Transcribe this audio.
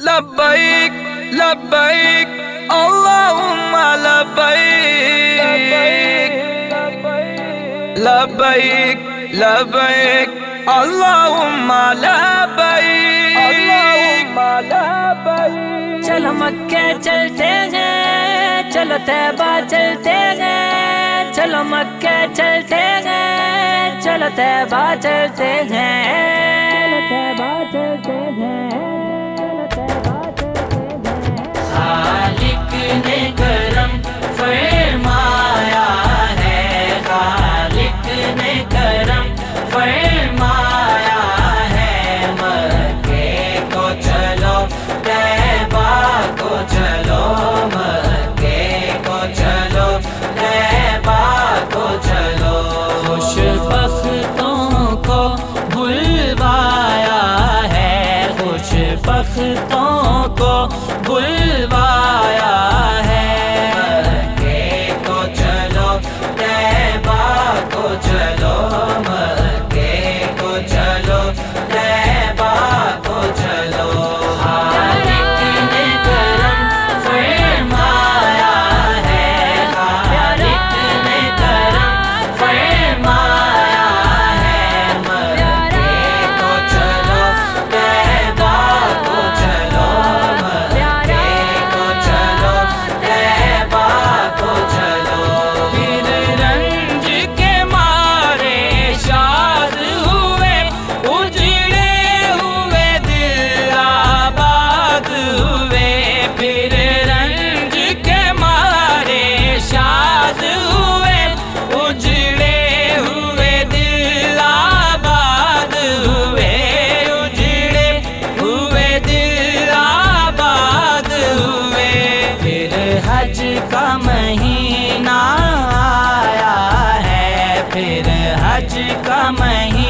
لبیک لبیک اللہم لبیک لبیک لبیک اللہم لبیک چلو مکہ چلتے ہیں، چلو طیبہ چلتے ہیں، چلو مکہ چلتے ہیں، چلو طیبہ چلتے ہیں، چلو طیبہ چلتے ہیں، چلو طیبہ چلتے ہیں۔ خالق نے کرم فرمایا ہے، خالق نے کرم فرمایا ہے، مکے کو چلو طیبہ کو چلو، مکے کو چلو طیبہ کو چلو۔ خوش بختوں کو بلوایا ہے، خوش بختوں کو بلوایا ہے، مکے کو چلو طیبہ کو چلو، مکے کو چلو طیبہ کو چلو۔ خالق نے کرم فرمایا ہے، خالق نے کرم فرمایا ہے، مکے کو چلو طیبہ کو چلو، مکے کو چلو طیبہ کو چلو۔ پھر رنج کے مارے شاد ہوئے، اجڑے ہوئے دل آباد ہوئے، پھر رنج کے مارے شاد ہوئے، اجڑے ہوئے دل آباد ہوئے، اجڑے ہوئے دل آباد ہوئے۔ پھر حج کا مہینہ آیا ہے، پھر حج کا مہینہ